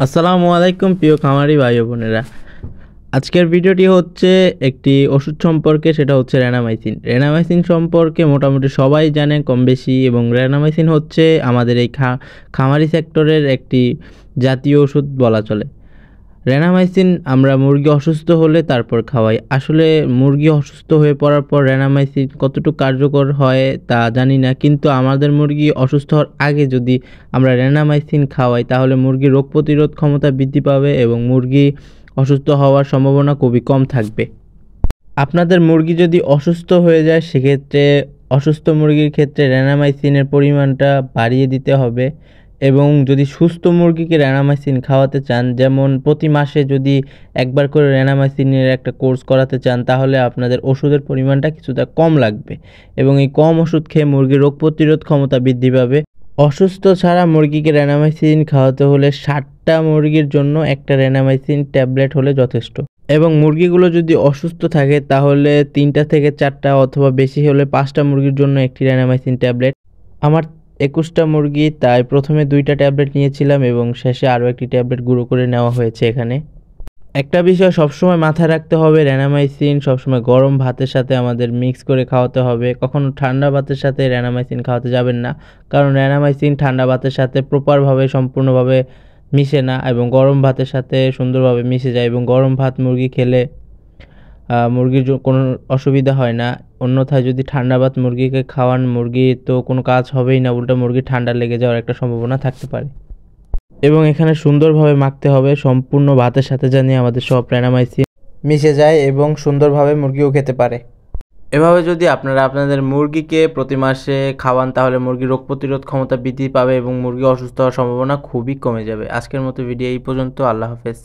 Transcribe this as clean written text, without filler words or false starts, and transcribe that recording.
আসসালামু আলাইকুম প্রিয় খামারি ভাই ও বোনেরা। আজকের ভিডিওটি হচ্ছে একটি ওষুধ সম্পর্কে, সেটা হচ্ছে রেনামাইসিন। রেনামাইসিন সম্পর্কে মোটামুটি সবাই জানে কম বেশি, এবং রেনামাইসিন হচ্ছে আমাদের এই খামারি সেক্টরের একটি জাতীয় ওষুধ বলা চলে। রেনামাইসিন আমরা মুরগি অসুস্থ হলে তারপর খাওয়াই। আসলে মুরগি অসুস্থ হয়ে পড়ার পর রেনামাইসিন কতটুকু কার্যকর হয় তা জানি না, কিন্তু আমাদের মুরগি অসুস্থ হওয়ার আগে যদি আমরা রেনামাইসিন খাওয়াই তাহলে মুরগির রোগ প্রতিরোধ ক্ষমতা বৃদ্ধি পাবে এবং মুরগি অসুস্থ হওয়ার সম্ভাবনা খুবই কম থাকবে। আপনাদের মুরগি যদি অসুস্থ হয়ে যায় সেক্ষেত্রে অসুস্থ মুরগির ক্ষেত্রে রেনামাইসিনের পরিমাণটা বাড়িয়ে দিতে হবে, এবং যদি সুস্থ মুরগিকে রেনামাইসিন খাওয়াতে চান, যেমন প্রতি মাসে যদি একবার করে রেনামাইসিনের একটা কোর্স করাতে চান, তাহলে আপনাদের ওষুধের পরিমাণটা কিছুটা কম লাগবে, এবং এই কম ওষুধ খেয়ে মুরগির রোগ প্রতিরোধ ক্ষমতা বৃদ্ধি পাবে। অসুস্থ ছাড়া মুরগিকে রেনামাইসিন খাওয়াতে হলে 60টা মুরগির জন্য একটা রেনামাইসিন ট্যাবলেট হলে যথেষ্ট, এবং মুরগিগুলো যদি অসুস্থ থাকে তাহলে 3টা থেকে 4টা অথবা বেশি হলে 5টা মুরগির জন্য একটি রেনামাইসিন ট্যাবলেট। আমার 21টা মুরগি, তাই প্রথমে 2টা ট্যাবলেট নিয়েছিলাম এবং শেষে আরও একটি ট্যাবলেট গুঁড়ো করে নেওয়া হয়েছে এখানে। একটা বিষয় সবসময় মাথায় রাখতে হবে, রেনামাইসিন সবসময় গরম ভাতের সাথে আমাদের মিক্স করে খাওয়াতে হবে। কখনো ঠান্ডা ভাতের সাথে রেনামাইসিন খাওয়াতে যাবেন না, কারণ রেনামাইসিন ঠান্ডা ভাতের সাথে প্রপারভাবে সম্পূর্ণভাবে মিশে না, এবং গরম ভাতের সাথে সুন্দরভাবে মিশে যায়, এবং গরম ভাত মুরগি খেলে মুরগির কোনো অসুবিধা হয় না। অন্যথায় যদি ঠান্ডা ভাত মুরগিকে খাওয়ান, মুরগি তো কোনো কাজ হবেই না, উল্টো মুরগির ঠান্ডা লেগে যাওয়ার একটা সম্ভাবনা থাকতে পারে। এবং এখানে সুন্দরভাবে মাখতে হবে সম্পূর্ণ ভাতের সাথে, জানি আমাদের সব রেনামাইসিন মিশে যায় এবং সুন্দরভাবে মুরগিও খেতে পারে। এভাবে যদি আপনারা আপনাদের মুরগিকে প্রতি মাসে খাওয়ান তাহলে মুরগির রোগ প্রতিরোধ ক্ষমতা বৃদ্ধি পাবে এবং মুরগি অসুস্থ হওয়ার সম্ভাবনা খুবই কমে যাবে। আজকের মতো ভিডিও এই পর্যন্ত। আল্লাহ হাফেজ।